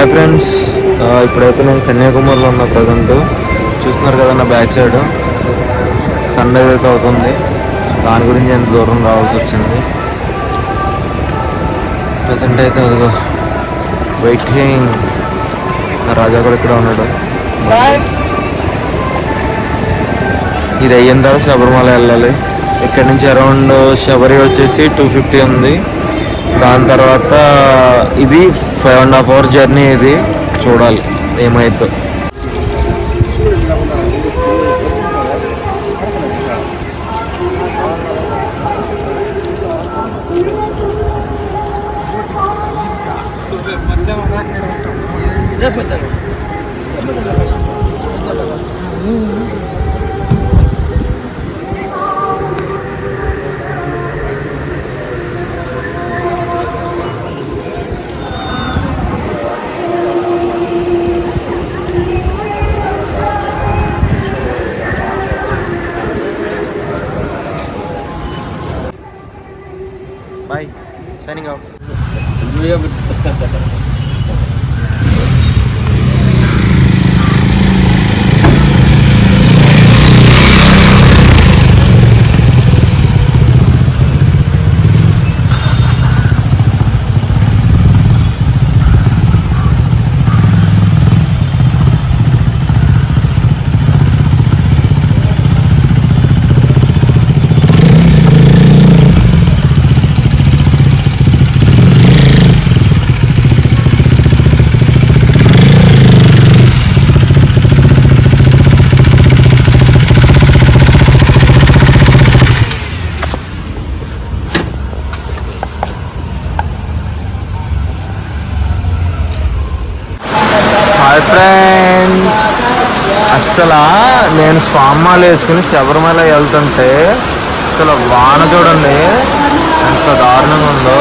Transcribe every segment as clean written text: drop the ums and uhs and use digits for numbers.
Hi friends, ఇప్పుడైతే నేను కన్యాకుమారిలో ఉన్న. ప్రజెంట్ చూస్తున్నారు కదా నా బ్యాక్ సైడ్ సన్ రైజ్ అయితే అవుతుంది. దాని గురించి ఎంత దూరం రావాల్సి వచ్చింది. ప్రజెంట్ అయితే అదిగో వెయిటింగ్. నా రాజా కూడా ఇక్కడ ఉన్నాడు. ఇది అయిన తర్వాత శబరిమల వెళ్ళాలి. ఇక్కడ నుంచి అరౌండ్ శబరి వచ్చేసి 250 ఉంది. దాని తర్వాత ఇది 5.5 hours జర్నీ. ఇది చూడాలి ఏమైద్దో. Bye. Signing off. Hi friend, అస్సలు నేను స్వామాలు వేసుకుని శబరిమల వెళ్తుంటే అసలు వాన చూడండి ఎంత దారుణంగా ఉందో.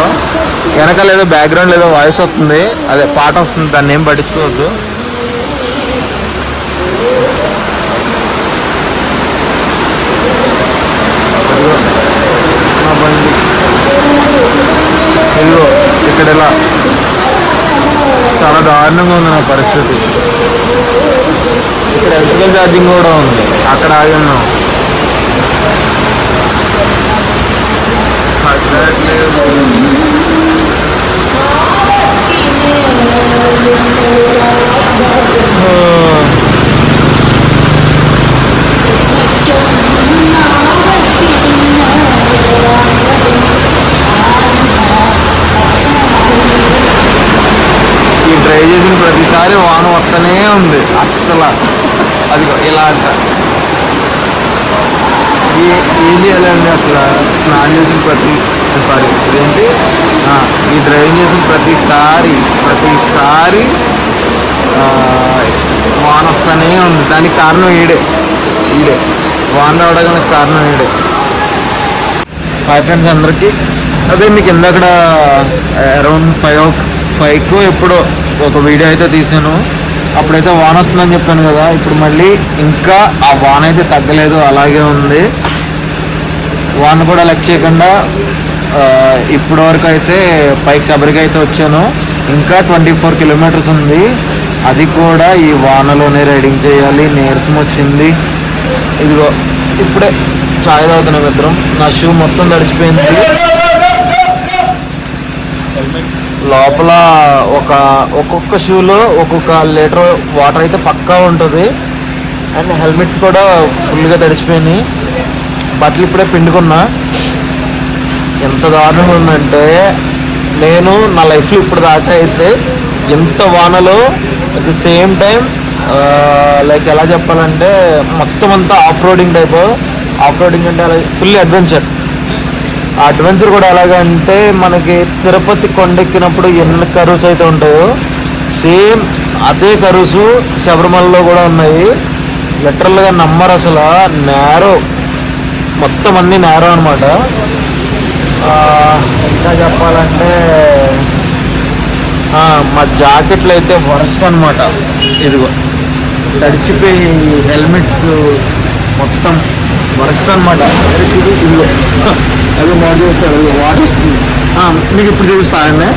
వెనకాల ఏదో బ్యాక్గ్రౌండ్ ఏదో వాయిస్ వస్తుంది, అదే పాట వస్తుంది, దాన్ని ఏం పట్టించుకోవద్దు. ఇదిగో ఇక్కడ ఇలా చాలా దారుణంగా ఉంది నా పరిస్థితి. ఇక్కడ ఎలక్ట్రికల్ ఛార్జింగ్ కూడా ఉంది, అక్కడ ఆగి ఉన్నాం. డ్రైవ్ చేసిన ప్రతిసారి వాన వస్తూనే ఉంది. అస్సలు అది ఇలా అంట ఏం చేయాలండి అసలు. స్నానం చేసిన ఇదేంటి ఈ డ్రైవింగ్ చేసిన ప్రతిసారి వాన వస్తూనే ఉంది. దానికి కారణం ఈడే వాన రావడానికి కారణం ఈడే. హాయ్ ఫ్రెండ్స్ అందరికీ. అదే మీకు ఇందాక అరౌండ్ 5కు ఎప్పుడో ఒక వీడియో అయితే తీసాను. అప్పుడైతే వాన వస్తుందని చెప్పాను కదా. ఇప్పుడు మళ్ళీ ఇంకా ఆ వాన అయితే తగ్గలేదు, అలాగే ఉంది. వాన కూడా లెక్క చేయకుండా ఇప్పటి వరకు అయితే పైకి శబరికి అయితే వచ్చాను. ఇంకా 24 kilometers ఉంది. అది కూడా ఈ వానలోనే రైడింగ్ చేయాలి. నీరసం వచ్చింది. ఇదిగో ఇప్పుడే చాయ్ తాగుతున్నాం ఇద్దరం. నా షూ మొత్తం తడిచిపోయింది. లోపల ఒక్కొక్క షూలో ఒక్కొక్క లీటర్ వాటర్ అయితే పక్కా ఉంటుంది. అండ్ హెల్మెట్స్ కూడా ఫుల్గా తడిచిపోయినాయి. బట్టలు ఇప్పుడే పిండుకున్నా. ఎంత దారుణంగా ఉందంటే, నేను నా లైఫ్లో ఇప్పుడు దాకా అయితే ఎంత వానలో at the same time like ఎలా చెప్పాలంటే మొత్తం అంతా off roading type. Off roading అంటే అలా ఫుల్ అడ్వెంచర్. ఆ అడ్వెంచర్ కూడా ఎలాగంటే మనకి తిరుపతి కొండెక్కినప్పుడు ఎన్ని కర్వ్స్ అయితే ఉంటాయో సేమ్ అదే కర్వ్స్ శబరిమలలో కూడా ఉన్నాయి. లిటరల్గా నమ్మరు అసలు. నేరో మొత్తం అన్నీ నేరో అనమాట. ఇంకా చెప్పాలంటే మా జాకెట్లు అయితే వర్స్ట్ అనమాట. ఇదిగో తడిచిపోయి హెల్మెట్స్ మొత్తం వర్స్ట్ అనమాట. ఇదిగో అది వాటర్ చూస్తాడు, వాటర్ వస్తుంది. మీకు ఇప్పుడు చూపిస్తా అండి.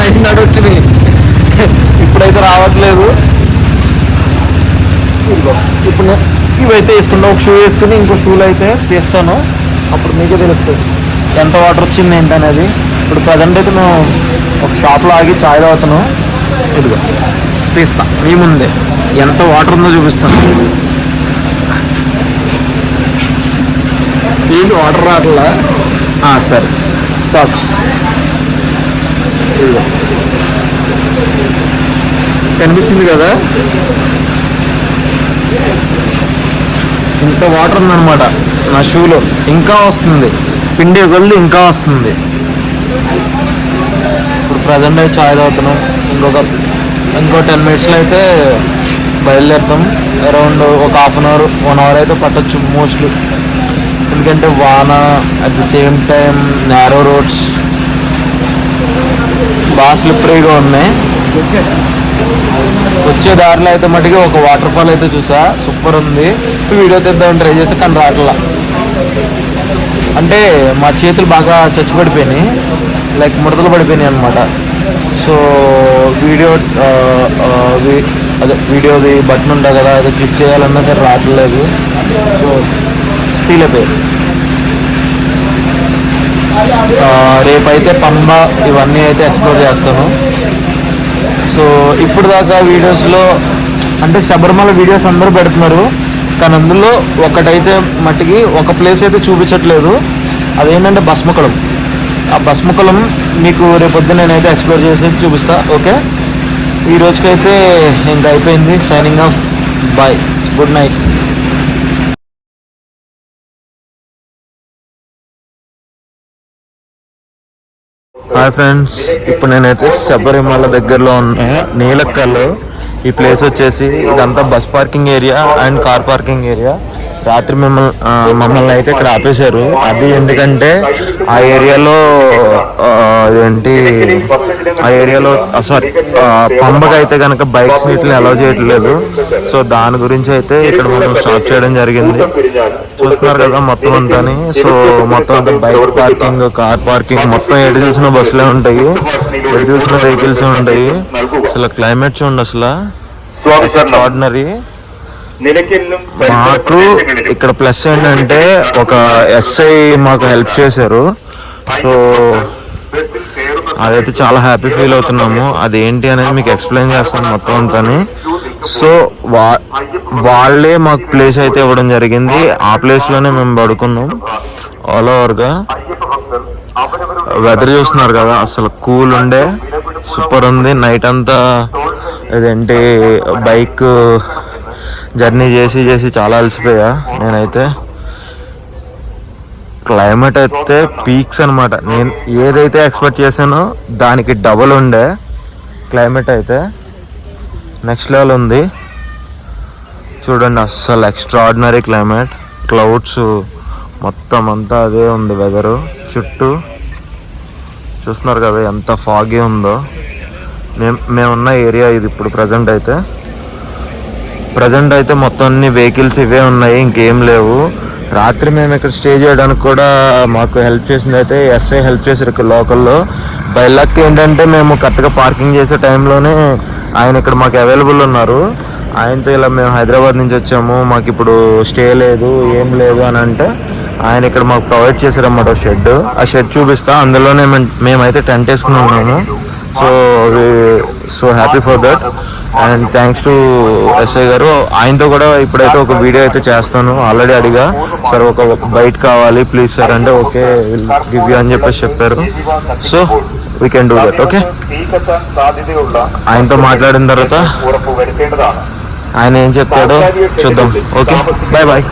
అయినాడు వచ్చినాయి, ఇప్పుడైతే రావట్లేదు. ఇప్పుడు ఇవైతే వేసుకున్నా, ఒక షూ వేసుకుని ఇంకో షూలు అయితే తీస్తాను, అప్పుడు మీకే తెలుస్తుంది ఎంత వాటర్ వచ్చింది ఏంటనేది. ఇప్పుడు ప్రజెంట్ అయితే మేము ఒక షాప్లో ఆగి చాయ్ తాగుతాను. ఇదిగో తీస్తా మీ ముందే ఎంత వాటర్ ఉందో చూపిస్తాను. ఏంటి వాటర్ రావట్లా? సరే, సాక్స్ ఇదిగో కనిపించింది కదా, ఇంత వాటర్ ఉందన్నమాట నా షూలో. ఇంకా వస్తుంది, పిండి కొద్ది ఇంకా వస్తుంది. ఇప్పుడు ప్రజెంట్ అయితే చాయ్ తాగుతున్నాం. ఇంకో 10 minutesలో అయితే బయలుదేరుతాం. అరౌండ్ ఒక హాఫ్ అన్ అవర్ 1 hour అయితే పట్టొచ్చు మోస్ట్లీ. ఎందుకంటే వాన, at the same time narrow roads, బాగా స్లిప్పరీగా ఉన్నాయి. వచ్చే దారిలో అయితే మటుకి ఒక వాటర్ ఫాల్ అయితే చూసా, సూపర్ ఉంది. వీడియో తీద్దామని ట్రై చేసా కానీ రావట్లా. అంటే మా చేతులు బాగా చచ్చిపడిపోయినాయి, లైక్ ముడతలు పడిపోయినాయి అనమాట. సో వీడియోది బటన్ ఉంటుంది కదా, అది క్లిక్ చేయాలన్నా సరే రావట్లేదు. సో తీలేపోయారు. రేపైతే పంబ ఇవన్నీ అయితే ఎక్స్ప్లోర్ చేస్తాను. సో ఇప్పుడు దాకా వీడియోస్లో అంటే శబరిమల వీడియోస్ అందరూ పెడుతున్నారు, కానీ అందులో ఒకటైతే మట్టికి ఒక ప్లేస్ అయితే చూపించట్లేదు. అదేంటంటే భస్మకుళం. ఆ భస్మకుళం మీకు రేపొద్దు నేనైతే ఎక్స్ప్లోర్ చేసి చూపిస్తా. ఓకే, ఈ రోజుకైతే ఇంకా అయిపోయింది. Signing off, bye, good night. Hi friends, ఇప్పుడు నేనైతే శబరిమల దగ్గరలో ఉన్న నీలక్కల్లో. ఈ ప్లేస్ వచ్చేసి ఇదంతా bus parking area and car parking area. రాత్రి మమ్మల్ని అయితే ఇక్కడ ఆపేశారు. అది ఎందుకంటే ఆ ఏరియాలో సారీ పంబకి అయితే కనుక బైక్స్ వీటిని అలౌ చేయట్లేదు. సో దాని గురించి అయితే ఇక్కడ మనం స్టాప్ చేయడం జరిగింది. చూస్తున్నారు కదా మొత్తం అంతా. సో మొత్తం అంతా బైక్ పార్కింగ్, కార్ పార్కింగ్, మొత్తం ఎటు చూసిన బస్సులే ఉంటాయి, ఎటు చూసిన వెహికల్స్ ఉంటాయి. అసలు క్లైమేట్ చూడండి, అసలు ఎక్స్ట్రాడినరీ. మాకు ఇక్కడ ప్లస్ ఏంటంటే ఒక ఎస్ఐ మాకు హెల్ప్ చేశారు. సో అదైతే చాలా హ్యాపీ ఫీల్ అవుతున్నాము. అదేంటి అనేది మీకు ఎక్స్ప్లెయిన్ చేస్తాను మొత్తం అంతా. సో వాళ్ళే మాకు ప్లేస్ అయితే ఇవ్వడం జరిగింది. ఆ ప్లేస్లోనే మేము పడుకున్నాం. ఆల్ ఓవర్గా వెదర్ చూస్తున్నారు కదా, అసలు కూల్ ఉండే, సూపర్ ఉంది. నైట్ అంతా ఇదేంటి బైక్ జర్నీ చేసి చాలా అలసిపోయా నేనైతే. క్లైమేట్ అయితే పీక్స్ అనమాట. నేను ఏదైతే ఎక్స్పెక్ట్ చేశానో దానికి డబుల్ ఉండే క్లైమేట్ అయితే. నెక్స్ట్ లెవెల్ ఉంది చూడండి, అస్సలు ఎక్స్ట్రాడినరీ క్లైమేట్. క్లౌడ్స్ మొత్తం అంతా అదే ఉంది వెదరు. చుట్టూ చూస్తున్నారు కదా ఎంత ఫాగీ ఉందో. మేమున్న ఏరియా ఇది. ఇప్పుడు ప్రజెంట్ అయితే మొత్తం అన్ని వెహికల్స్ ఇవే ఉన్నాయి, ఇంకేం లేవు. రాత్రి మేము ఇక్కడ స్టే చేయడానికి కూడా మాకు హెల్ప్ చేసింది అయితే ఎస్ఐ హెల్ప్ చేశారు ఇక్కడ లోకల్లో. బై లక్ ఏంటంటే మేము కరెక్ట్గా పార్కింగ్ చేసే టైంలోనే ఆయన ఇక్కడ మాకు అవైలబుల్ ఉన్నారు. ఆయనతో ఇలా మేము హైదరాబాద్ నుంచి వచ్చాము, మాకు ఇప్పుడు స్టే లేదు ఏం లేదు అని అంటే ఆయన ఇక్కడ మాకు ప్రొవైడ్ చేశారన్నమాట షెడ్. ఆ షెడ్ చూపిస్తా, అందులోనే మేమైతే టెంట్ వేసుకుని ఉన్నాము. So happy for that and thanks to SI గారు. ఆయనతో కూడా ఇప్పుడైతే ఒక వీడియో అయితే చేస్తాను. ఆల్రెడీ అడిగా, సార్ ఒక బైట్ కావాలి ప్లీజ్ సార్ అంటే ఓకే గివ్ యూ అని చెప్పేసి చెప్పారు. So we can do that. Okay, ఆయనతో మాట్లాడిన తర్వాత ఆయన ఏం చెప్తాడో చూద్దాం. Okay, bye bye.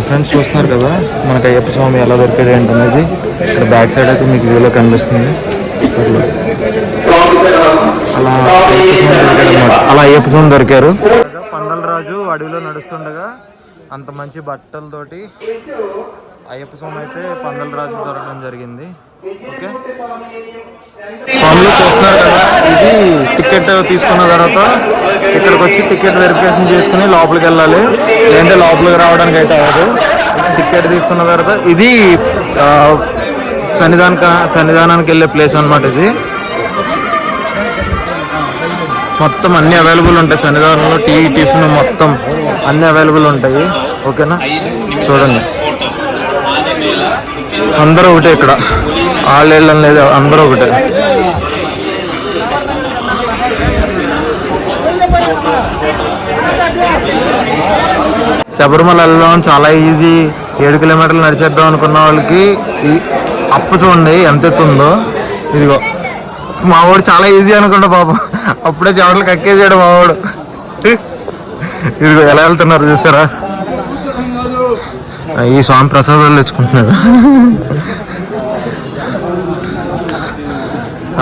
ఫ్రెండ్స్ చూస్తున్నారు కదా మనకి అయ్యప్ప స్వామి ఎలా దొరికేది ఏంటనేది. ఇక్కడ బ్యాక్ సైడ్ అయితే మీకు వ్యూలో కనిపిస్తుంది. అలా అయ్యప్ప స్వామి దొరికారు. పందలరాజు అడవిలో నడుస్తుండగా అంత మంచి బట్టలతోటి అయ్యప్ప స్వామి అయితే పందలరాజు దొరకడం జరిగింది. ఓకే, స్వామిలో చూస్తున్నారు కదా, ఇది టికెట్ తీసుకున్న తర్వాత ఇక్కడికి వచ్చి టికెట్ వెరిఫికేషన్ చేసుకుని లోపలికి వెళ్ళాలి. లేదంటే లోపలికి రావడానికి అయితే అవ్వదు. టికెట్ తీసుకున్న తర్వాత ఇది సన్నిధానానికి వెళ్ళే ప్లేస్ అన్నమాట. ఇది మొత్తం అన్ని అవైలబుల్ ఉంటాయి సన్నిధానంలో. టీ, టిఫిన్ మొత్తం అన్ని అవైలబుల్ ఉంటాయి. ఓకేనా, చూడండి అందరూ ఒకటే, ఇక్కడ ఆళ్ళేళ్ళని లేదు, అందరూ ఒకటే. శబరిమల వెళ్ళడం చాలా ఈజీ. 7 కిలోమీటర్లు నడిచేద్దాం అనుకున్న వాళ్ళకి ఈ అప్పు చూడండి ఎంత ఎత్తుందో. ఇదిగో మావాడు చాలా ఈజీ అనుకుంటా పాపం, అప్పుడే చెమటలు కక్కేసాడు మావాడు. ఇదిగో ఎలా వెళ్తున్నారు చూసారా. ఈ స్వామి ప్రసాదాలు తెచ్చుకుంటున్నాడు.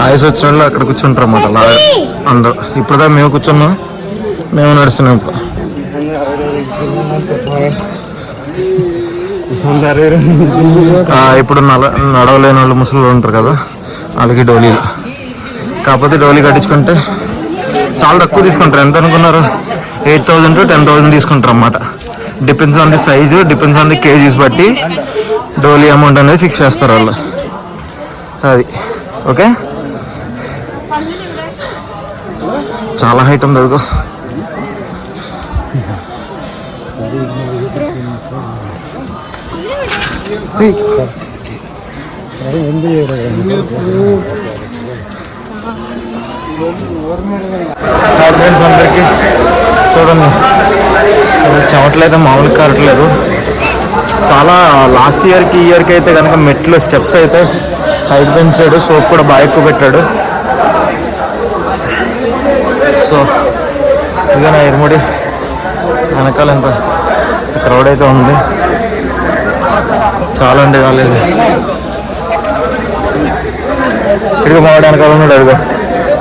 ఆయుష్ వచ్చిన వాళ్ళు అక్కడ కూర్చుంటారు అన్నమాట. అలా అందరూ ఇప్పుడుదా మేము కూర్చున్నాం, మేము నడుస్తున్నాం. ఇప్పుడు నడవలేని వాళ్ళు ముసలు ఉంటారు కదా, వాళ్ళకి డోలీలు. కాకపోతే డోలీ కట్టించుకుంటే చాలా తక్కువ తీసుకుంటారు. ఎంత అనుకున్నారు, 8,000 to 10,000 తీసుకుంటారు అన్నమాట. Depends on the size, depends on the kgs బట్టి డోలీ అమౌంట్ అనేది ఫిక్స్ చేస్తారు వాళ్ళు. అది ఓకే, చాలా హైట్ ఉంది అదిగో. ఫ్రెండ్స్ అందరికి చూడండి, చెమటలు అయితే మామూలు కారట్లేదు. చాలా లాస్ట్ ఇయర్కి ఈ ఇయర్కి అయితే కనుక మెట్లు స్టెప్స్ అయితే హైట్ పెంచాడు. సోప్ కూడా బాగా ఎక్కువ పెట్టాడు. సో ఇక నా ఇరుముడి వెనకాల ఎంత క్రౌడ్ అయితే ఉంది, చాలా అంటే కాలేదు. ఇదిగో మావాడు వెనకాల ఉన్నాడు. అదిగో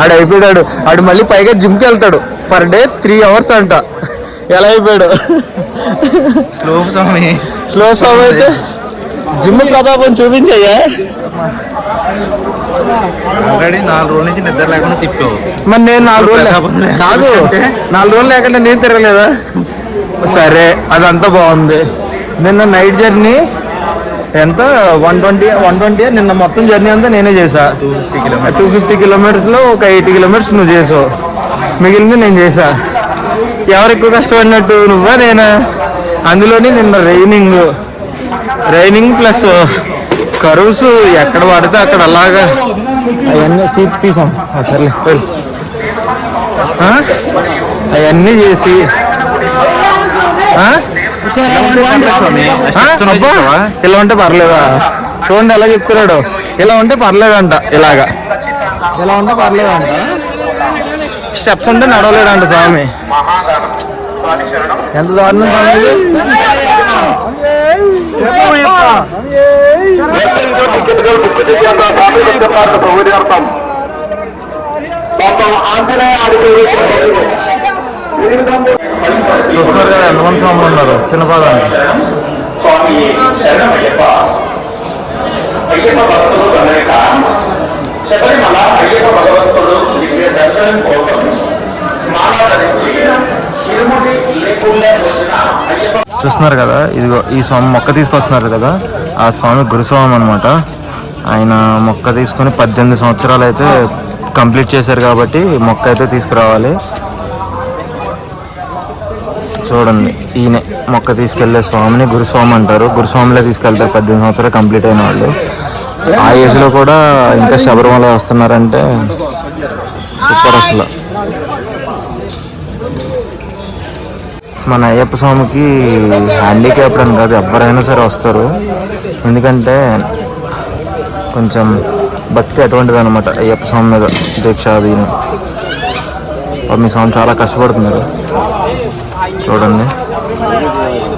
ఆడు అయిపోయాడు. ఆడు మళ్ళీ పైగా జిమ్కి వెళ్తాడు. పర్ డే 3 hours అంట. ఎలా అయిపోయాడు. స్లో స్వామి అయితే జిమ్ ప్రతాపం చూపించయ్యా. ఆల్రెడీ 4 రోజుల నుంచి నిద్ర లేకుండా తిప్పావు. మరి నేను 4 రోజులు కాదు, 4 రోజులు లేకుండా నేను తిరగలేదా. సరే అదంతా బాగుంది. నిన్న నైట్ జర్నీ ఎంత 120 నిన్న మొత్తం జర్నీ అంతా నేనే చేసా. 250 kilometers ఒక 80 kilometers నువ్వు చేసావు, మిగిలింది నేను చేసా. ఎవరు ఎక్కువ కష్టపడినట్టు, నువ్వా నేనా? అందులోని నిన్న రైనింగ్ ప్లస్ కరువుస్ ఎక్కడ పడితే అక్కడ అలాగా అవన్నీ సీట్ తీసాం. సర్లే అవన్నీ చేసి ఇలా ఉంటే పర్లేదా? చూడండి ఎలా చెప్తున్నాడు. ఇలా ఉంటే పర్లేదంట. ఇలా ఉంటే పర్లేదంట. స్టెప్స్ ఉంటే నడవలేడంట స్వామి. ఎంత దారుణం స్వామి. చూస్తున్నారు కదా ఎంతమంది స్వాములు ఉన్నారు చిన్న పాదానికి. చూస్తున్నారు కదా, ఇదిగో ఈ స్వామి మొక్క తీసుకొస్తున్నారు కదా, ఆ స్వామి గురుస్వామి అనమాట. ఆయన మొక్క తీసుకొని 18 సంవత్సరాలు అయితే కంప్లీట్ చేశారు కాబట్టి మొక్క అయితే తీసుకురావాలి. చూడండి, ఈయన మొక్క తీసుకెళ్లే స్వామిని గురుస్వామి అంటారు. గురుస్వామిలో తీసుకెళ్తారు 18 సంవత్సరాలు కంప్లీట్ అయిన వాళ్ళు. ఆ ఏజ్లో కూడా ఇంకా శబరిమల వస్తున్నారంటే సూపర్. అసలు మన అయ్యప్ప స్వామికి హ్యాండిక్యాప్డ్ అని కాదు, ఎవరైనా సరే వస్తారు. ఎందుకంటే కొంచెం భక్తి అటువంటిది అనమాట అయ్యప్ప స్వామి మీద, దీక్ష. అది మీ స్వామి చాలా కష్టపడుతున్నారు. చూడండి,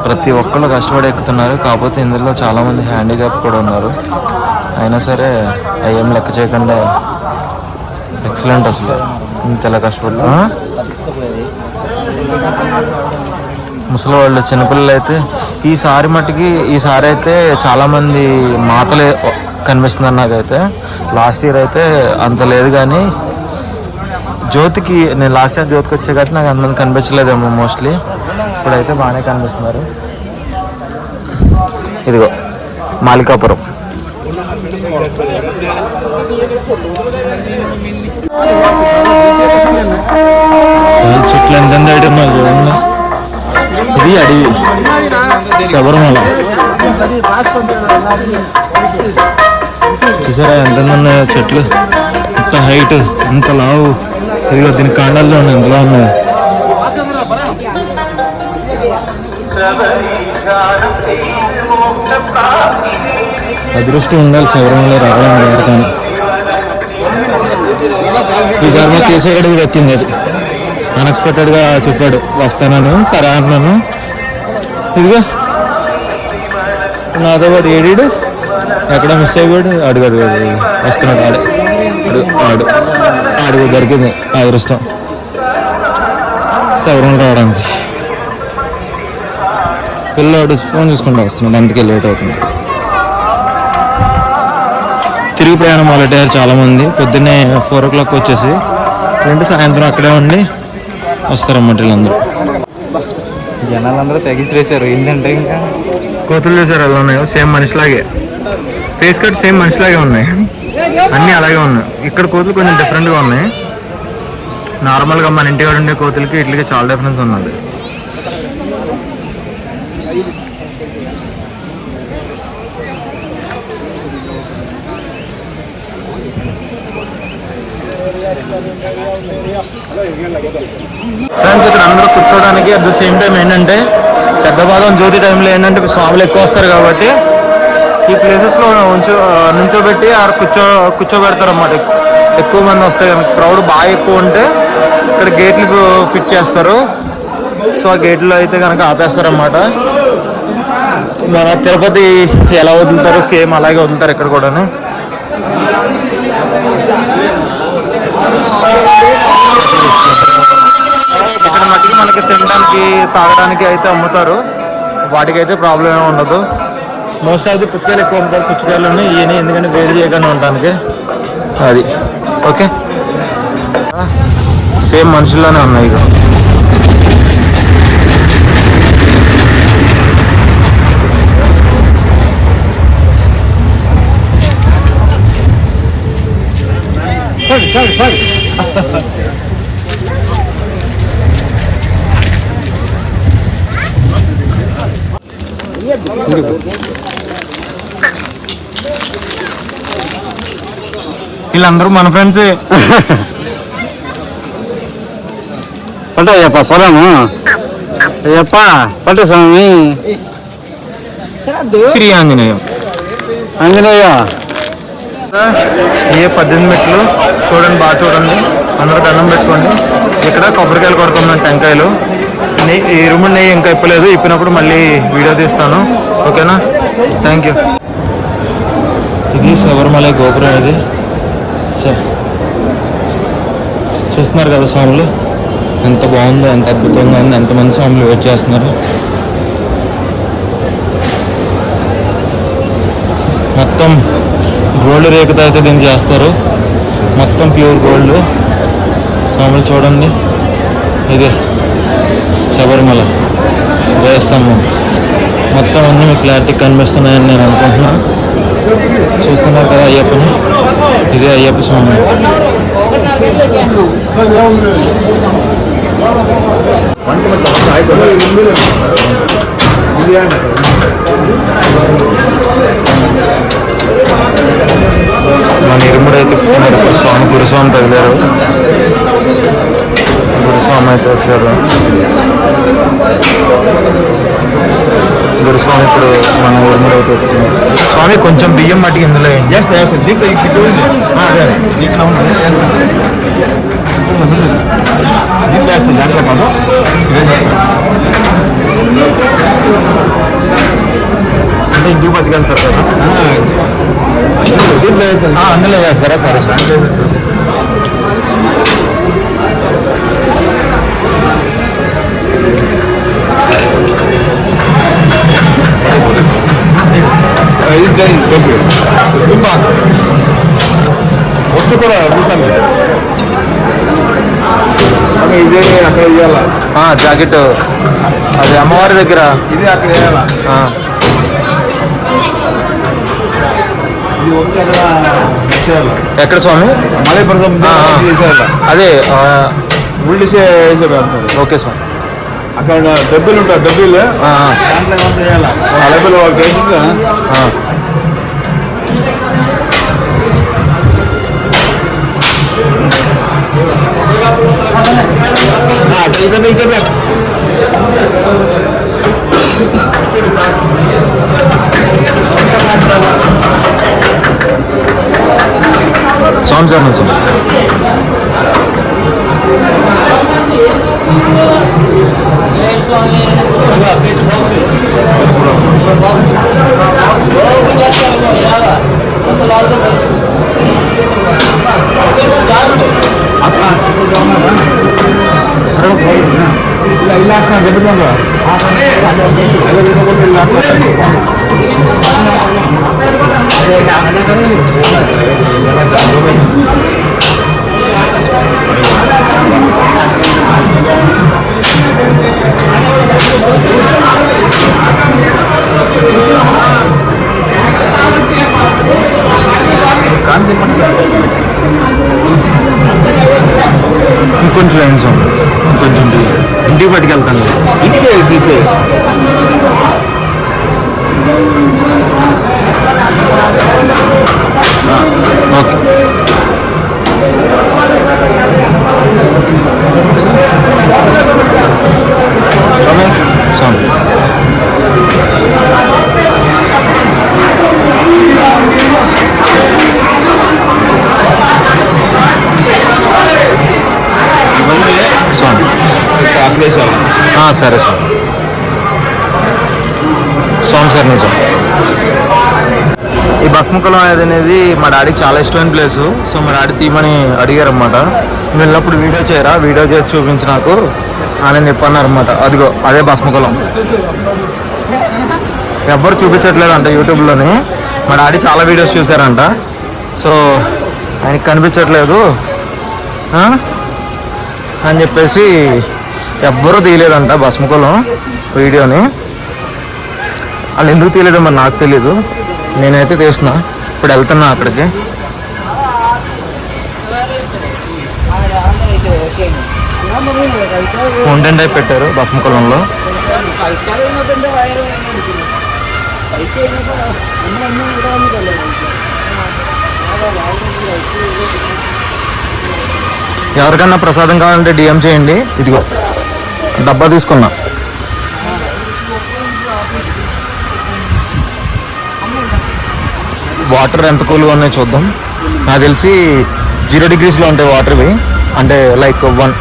ప్రతి ఒక్కళ్ళు కష్టపడి ఎక్కుతున్నారు. కాకపోతే ఇందులో చాలామంది హ్యాండిక్యాప్ కూడా ఉన్నారు. అయినా సరే అయ్యేం లెక్క చేయకుండా ఎక్సలెంట్. అసలు ఇంతలా కష్టపడి ముసలి వాళ్ళు, చిన్నపిల్లలు అయితే ఈసారి అయితే చాలామంది మాతలే కనిపిస్తున్నారు నాకైతే. లాస్ట్ ఇయర్ అయితే అంత లేదు, కానీ జ్యోతికి నేను లాస్ట్ ఇయర్ జ్యోతికి వచ్చే కాబట్టి నాకు అంతమంది కనిపించలేదేమో మోస్ట్లీ. ఇప్పుడైతే బాగానే కనిపిస్తున్నారు. ఇదిగో మాలికాపురం. చెట్లు ఎంతెంత ఐటమ్ చూడండి. ఇది అడవి శబరిమల. చూసారా ఎంతెంత ఉన్నాయో చెట్లు, ఇంత హైట్, ఇంత లావు. ఇదిగో దీని కాండాల్లో ఉన్నాయి, ఇంతలా ఉన్నాయి. అదృష్టం ఉండాలి శబరిమల రావడం కానీ. ఈసారి మా కేసీఆర్కి దక్కింది. అది అన్ఎక్స్పెక్టెడ్గా చెప్పాడు వస్తానని. సరే అన్నాను. ఇదిగో నాతో పాటు ఏడీడు ఎక్కడ మిస్ అయిపోయాడు. అడుగు వస్తున్నాడు. ఆడు దొరికింది అదృష్టం శబరిమల రావడానికి. పిల్లాడు ఫోన్ చూసుకుంటూ వస్తున్నాడు, అందుకే లేట్ అవుతుంది. తిరిగి ప్రయాణం మొదలెట్టారు చాలామంది. పొద్దున్నే 4 o'clock వచ్చేసి సాయంత్రం అక్కడే ఉండి వస్తారన్నమాట వీళ్ళందరూ. జనాలందరూ తెగిసిరేసారు. ఏంటంటే ఇంకా కోతులు చూసారు ఎలా ఉన్నాయో, సేమ్ మనిషిలాగే. ఫేస్ కట్ సేమ్ మనిషిలాగే ఉన్నాయి, అన్నీ అలాగే ఉన్నాయి. ఇక్కడ కోతులు కొంచెం డిఫరెంట్గా ఉన్నాయి. నార్మల్గా మన ఇంటికాడ ఉండే కోతులకి ఇట్లకి చాలా డిఫరెన్స్ ఉన్నది. ఫ్రెండ్స్, ఇక్కడ అందరూ కూర్చోడానికి అట్ ద సేమ్ టైం ఏంటంటే పెద్ద భాగం జ్యోతి టైంలో ఏంటంటే స్వాములు ఎక్కువ వస్తారు కాబట్టి ఈ ప్లేసెస్లో నుంచోబెట్టి కూర్చోబెడతారు అన్నమాట. ఎక్కువ మంది వస్తాయి, క్రౌడ్ బాగా ఎక్కువ ఉంటే ఇక్కడ గేట్లు ఫిట్ చేస్తారు. సో ఆ గేట్లో అయితే కనుక ఆపేస్తారన్నమాట. మన తిరుపతి ఎలా వదులుతారో సేమ్ అలాగే వదులుతారు ఇక్కడ కూడా. ఇక్కడ మట్టికి మనకి తినడానికి తాగడానికి అయితే అమ్ముతారు. వాటికైతే ప్రాబ్లం ఏమి ఉండదు. మోస్ట్ ఆఫ్ ది పుచ్చకాయలు ఎక్కువ అమ్ముతారు. పుచ్చకాయలు ఈయన ఎందుకంటే వేడి చేయకుండా ఉండడానికి. అది ఓకే, సేమ్ మనుషుల్లోనే ఉన్నాయి. ఇక వీళ్ళందరూ మన ఫ్రెండ్సే. పట్టయ్యప్ప పొలము అయ్యప్ప పట్టు స్వామి శ్రీ ఆంజనేయం. ఆంజనేయ 18 మెట్లు చూడండి, బాగా చూడండి. అందరూ దండం పెట్టుకోండి. ఇక్కడ కొబ్బరికాయలు కొడుతున్నాను, టెంకాయలు. ఈ రూమ్ నెయ్యి ఇంకా ఇప్పలేదు, ఇప్పినప్పుడు మళ్ళీ వీడియో తీస్తాను. ఓకేనా, థ్యాంక్ యూ. ఇది శబరిమల గోపురం. ఇది చూస్తున్నారు కదా స్వాములు, ఎంత బాగుందో, ఎంత అద్భుతంగా ఉంది. ఎంతమంది స్వాములు వెయిట్ చేస్తున్నారు. మొత్తం గోల్డ్ రేకుతో అయితే దీన్ని చేస్తారు. మొత్తం ప్యూర్ గోల్డ్. స్వాములు చూడండి, ఇదే శబరిమల జయస్తంభం. మొత్తం అన్నీ మీకు క్లారిటీ కనిపిస్తున్నాయని నేను అనుకుంటున్నాను. చూస్తున్నారు కదా అయ్యప్పని, ఇదే అయ్యప్ప స్వామి. మన ఇరుముడు అయితే స్వామి గురుస్వామి తగిలారు. గురుస్వామి అయితే వచ్చారు. గురుస్వామి ఇప్పుడు మన ఇరుముడు అయితే వచ్చింది. స్వామి కొంచెం బియ్యం మట్టికి ఇందులో దాంట్లో కాదు. అందులో చేస్తారా? సరే సార్. వస్తు కూడా చూసాను. ఇదే అక్కడ ఇవ్వాలా? జాకెట్ అది అమ్మవారి దగ్గర, ఇది అక్కడ వేయాలా? ఇది ఒకటి అక్కడ చేయాలా? ఎక్కడ స్వామి? మలైపురం అదే ఉల్లి వేసేస్తారు. ఓకే స్వామి. అక్కడ డబ్బులు ఉంటాయి, డబ్బులు దాంట్లో ఏమంతా వేయాలా? డబ్బులు వాళ్ళకి వేసిందా? స్వామి సార్ నుంచి ఇంకొంచెం ఏం స్వామి, ఇంకొంచెం ఇంటికి పట్టుకెళ్తాను. ఇంటికి ఓకే. స్వామి సరే సార్. స్వామి సార్ నిజం. ఈ భస్మకులం అనేది మా డాడీకి చాలా ఇష్టమైన ప్లేసు. సో మా డాడీ తీయమని అడిగారు అనమాట. వెళ్ళినప్పుడు వీడియో చేయరా, వీడియో చేసి చూపించి నాకు అని చెప్పన్నారన్నమాట. అదిగో అదే భస్మకులం. ఎవ్వరు చూపించట్లేదంట యూట్యూబ్లోని. మా డాడీ చాలా వీడియోస్ చూసారంట. సో ఆయనకి కనిపించట్లేదు అని చెప్పేసి ఎవ్వరూ తీయలేదంట భస్మకులం వీడియోని. వాళ్ళు ఎందుకు తీయలేదో మరి నాకు తెలీదు. నేనైతే తీస్తున్నా. ఇప్పుడు వెళ్తున్నా అక్కడికి. ఫౌంటైన్ టైప్ పెట్టారు భస్మకులంలో. ఎవరికన్నా ప్రసాదం కావాలంటే డిఎం చేయండి. ఇదిగో డబ్బా తీసుకున్నా. వాటర్ ఎంత కూల్గా ఉన్నాయో చూద్దాం. నాకు తెలిసి 0 degreesలో ఉంటాయి వాటర్ ఇవి. అంటే లైక్ 1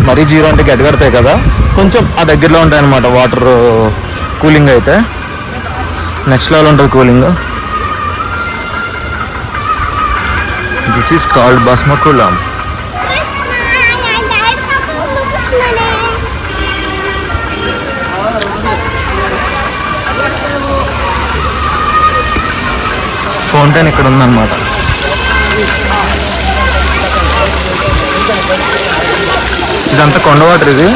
మరీ 0 అంటే గడ్డగడతాయి కదా, కొంచెం ఆ దగ్గరలో ఉంటాయి అన్నమాట వాటర్ కూలింగ్. అయితే నెక్స్ట్ లెవెల్ ఉంటుంది కూలింగ్. దిస్ ఈస్ కాల్డ్ భస్మకులం. ఫౌంటైన్ ఇక్కడ ఉందన్నమాట. ఇదంతా కొండ వాటర్. ఇది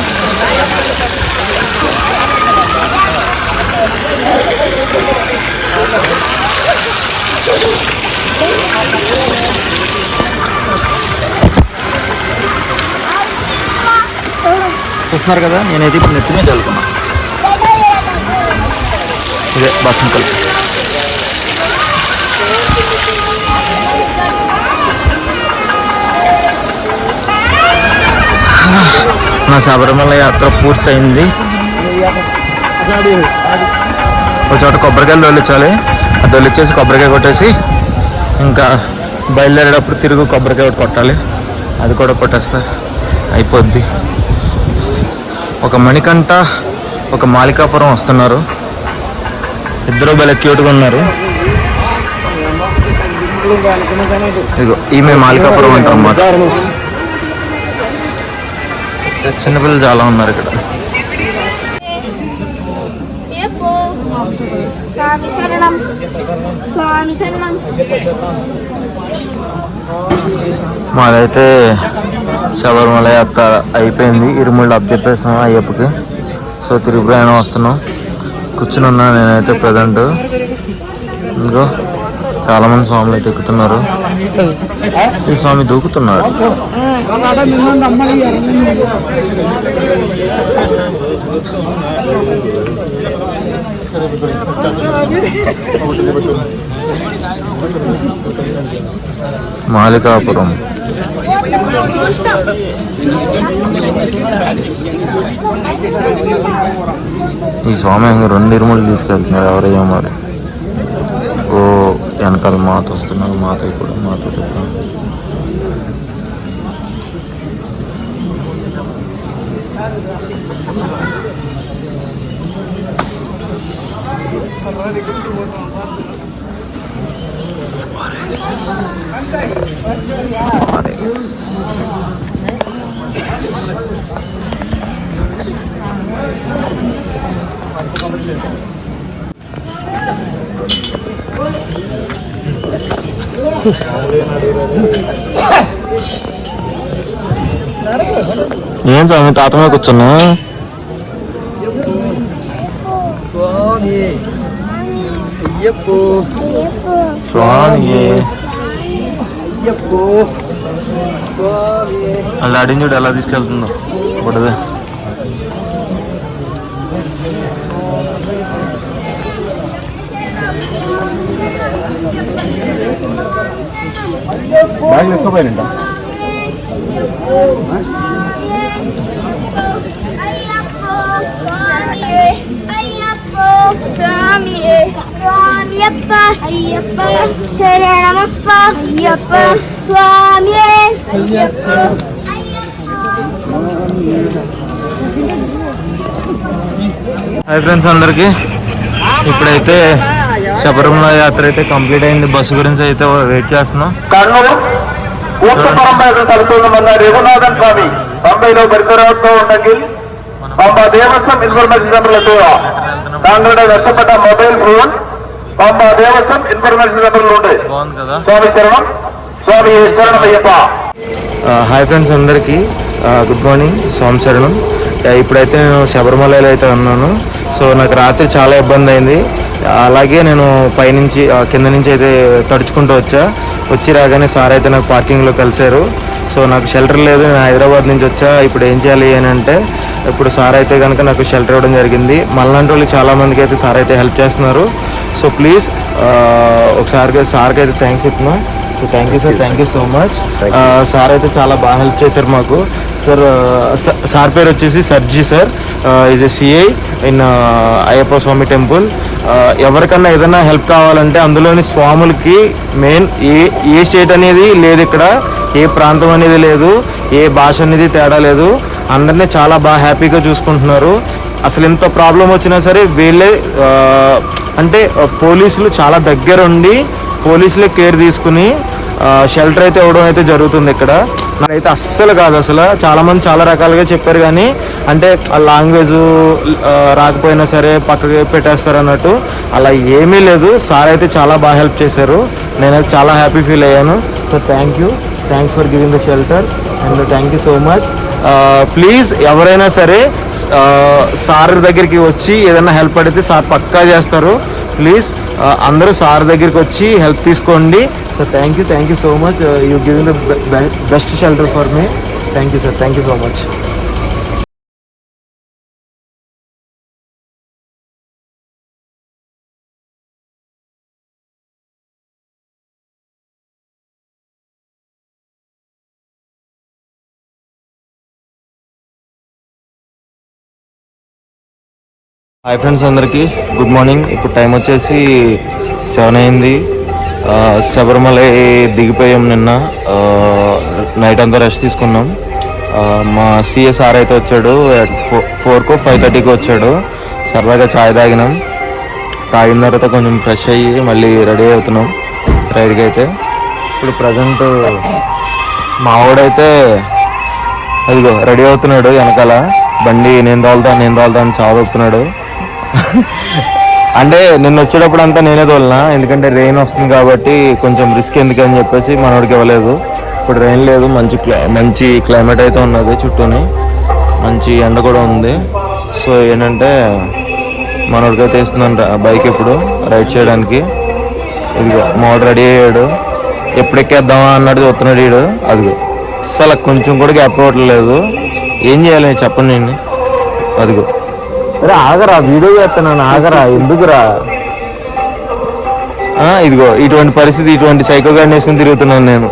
చూస్తున్నారు కదా, నేనైతే ఇప్పుడు నెత్తినే చల్లుకున్నా. ఇదే భస్మకులం. నా శబరిమల యాత్ర పూర్తయింది. ఒక చోట కొబ్బరికాయలు దొల్లించాలి. అది దొల్లిచ్చేసి కొబ్బరికాయ కొట్టేసి ఇంకా బయలుదేరేటప్పుడు తిరుగు కొబ్బరికాయ ఒకటి కొట్టాలి. అది కూడా కొట్టేస్తా, అయిపోద్ది. ఒక మణికంఠ, ఒక మాలికాపురం వస్తున్నారు. ఇద్దరు భలే క్యూట్గా ఉన్నారు. ఇగో ఈమె మాలికాపురం అంటారు అన్నమాట. చిన్నపిల్లలు చాలా ఉన్నారు ఇక్కడ. స్వామి శరణం స్వామి శరణం. మాదైతే శబరిమల యాత్ర అయిపోయింది. ఇరుముళ్ళు అప్పచెప్పేసాం అయ్యప్పకి. సో తిరుగు ప్రయాణం వస్తున్నాం. కూర్చుని ఉన్నా నేనైతే ప్రజెంట్. ఇంకో చాలా మంది స్వాములు అయితే ఎక్కుతున్నారు. ఈ స్వామి దూకుతున్నాడు. మాలికాపురం. ఈ స్వామి 2 ఇరుములు తీసుకెళ్తున్నారు. ఎవరయ్యో మరి. ఓ వెనకాల మాత వస్తున్నారు. మాత కూడా మాతో ఏం స్వామి తాత మీద కూర్చున్నా? స్వామి అలా అడిగి చూడు ఎలా తీసుకెళ్తుందో బుడదే. బ్యాగ్ ఎక్కపోయినంట. స్వామియప్ప అయ్యప్ప శరణమప్ప అయ్యప్ప స్వామి అయ్యప్ప. హాయ్ ఫ్రెండ్స్ అందరికి. ఇప్పుడైతే శబరిమల యాత్ర అయితే కంప్లీట్ అయింది. బస్సు గురించి అయితే వెయిట్ చేస్తున్నాం. కర్నూలు పూర్తి పరంపర తలుపుతున్న రఘునాథన్ స్వామి పంబైలో పరిసరాలతో ఉండగి పంబ దేవస్వం ఇన్ఫర్మేషన్ సెంటర్లతో కాంగ్రెస్ నష్టపడ్డ mobile phone Pamba Devaswom information సెంటర్లు ఉండే. బాగుంది కదా. స్వామి శరణం స్వామి శరణమయ్యప్ప. హాయ్ ఫ్రెండ్స్ అందరికీ గుడ్ మార్నింగ్. స్వామి శరణం. ఇప్పుడైతే నేను శబరిమలలో అయితే ఉన్నాను. సో నాకు రాత్రి చాలా ఇబ్బంది అయింది. అలాగే నేను పైనుంచి కింద నుంచి అయితే తడుచుకుంటూ వచ్చి రాగానే సార్ అయితే నాకు పార్కింగ్లో కలిశారు. సో నాకు షెల్టర్ లేదు. నేను హైదరాబాద్ నుంచి వచ్చా. ఇప్పుడు ఏం చేయాలి అని అంటే ఇప్పుడు సార్ అయితే కనుక నాకు షెల్టర్ ఇవ్వడం జరిగింది. మళ్ళంటి వాళ్ళు చాలామందికి అయితే సార్ అయితే హెల్ప్ చేస్తున్నారు. సో ప్లీజ్ ఒకసారి సార్కి అయితే థ్యాంక్స్ చెప్తున్నా. So thank you sir, thank you so much. Sir అయితే చాలా బాగా హెల్ప్ చేశారు మాకు. సార్ పేరు వచ్చేసి Sarji sir. Is a CI in Ayyappa Swamy temple. ఎవరికన్నా ఏదైనా హెల్ప్ కావాలంటే అందులోని స్వాములకి మెయిన్ ఏ స్టేట్ అనేది లేదు, ఇక్కడ ఏ ప్రాంతం అనేది లేదు, ఏ భాష అనేది తేడా లేదు. అందరినీ చాలా బాగా హ్యాపీగా చూసుకుంటున్నారు. అసలు ఎంత ప్రాబ్లం వచ్చినా సరే వీళ్ళే అంటే పోలీసులు చాలా దగ్గరుండి పోలీసులే కేర్ తీసుకుని షెల్టర్ అయితే ఇవ్వడం అయితే జరుగుతుంది ఇక్కడ. నాకైతే అస్సలు కాదు. అసలు చాలామంది చాలా రకాలుగా చెప్పారు కానీ అంటే ఆ లాంగ్వేజ్ రాకపోయినా సరే పక్కకి పెట్టేస్తారు అన్నట్టు అలా ఏమీ లేదు. సార్ అయితే చాలా బాగా హెల్ప్ చేశారు. నేనైతే చాలా హ్యాపీ ఫీల్ అయ్యాను. So thanks for giving the shelter and thank you so much. Please ఎవరైనా సరే సార్ దగ్గరికి వచ్చి ఏదైనా హెల్ప్ అడిగితే సార్ పక్కా చేస్తారు. ప్లీజ్ అందరూ సార్ దగ్గరికి వచ్చి హెల్ప్ తీసుకోండి. So thank you so much. You giving the best shelter for me. Thank you sir, thank you so much. Hi friends అందరికీ గుడ్ మార్నింగ్. ఇప్పుడు టైం వచ్చేసి 7 అయింది. శబరిమల దిగిపోయాం నిన్న. నైట్ అంతా రెస్ట్ తీసుకున్నాం. మా సిఎస్ఆర్ అయితే వచ్చాడు 4కో 5:30కో వచ్చాడు. సరదాగా ఛాయ్ తాగిన తర్వాత కొంచెం ఫ్రెష్ అయ్యి మళ్ళీ రెడీ అవుతున్నాం రైడ్కి అయితే. ఇప్పుడు ప్రజెంట్ మావాడైతే అదిగో రెడీ అవుతున్నాడు వెనకాల బండి నేను తోలుతా అని చావుతున్నాడు. అంటే నిన్న వచ్చేటప్పుడు అంతా నేనే తోలినా, ఎందుకంటే రెయిన్ వస్తుంది కాబట్టి కొంచెం రిస్క్ ఎందుకని చెప్పేసి మనోడికి ఇవ్వలేదు. ఇప్పుడు రెయిన్ లేదు, మంచి క్లైమేట్ అయితే ఉన్నది, చుట్టూని మంచి ఎండ కూడా ఉంది. సో ఏంటంటే మనోడికైతే ఇస్తుందంట బైక్ ఇప్పుడు రైడ్ చేయడానికి. ఇదిగో మోడల్ రెడీ అయ్యాడు, ఎప్పుడు ఎక్కేద్దామా అన్నట్టు చూస్తున్నాడు వీడు. అదిగో అసలు కొంచెం కూడా గ్యాప్ ఇవ్వట్లేదు. ఏం చేయాలి చెప్పండి నేను. అదిగో అరే ఆగరా, వీడియో చేస్తున్నాను ఆగరా, ఎందుకురా. ఇదిగో ఇటువంటి పరిస్థితి, ఇటువంటి సైకో గాడిని వేసుకుని తిరుగుతున్నాను నేను.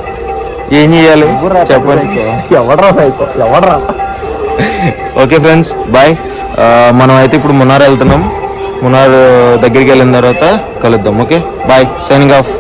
ఏం చేయాలి చెప్పండి. ఎవడరా సైకో ఎవడరా. Okay friends bye. మనం అయితే ఇప్పుడు మున్నార్ వెళ్తున్నాం. మున్నార్ దగ్గరికి వెళ్ళిన తర్వాత కలుద్దాం. Okay bye, signing of.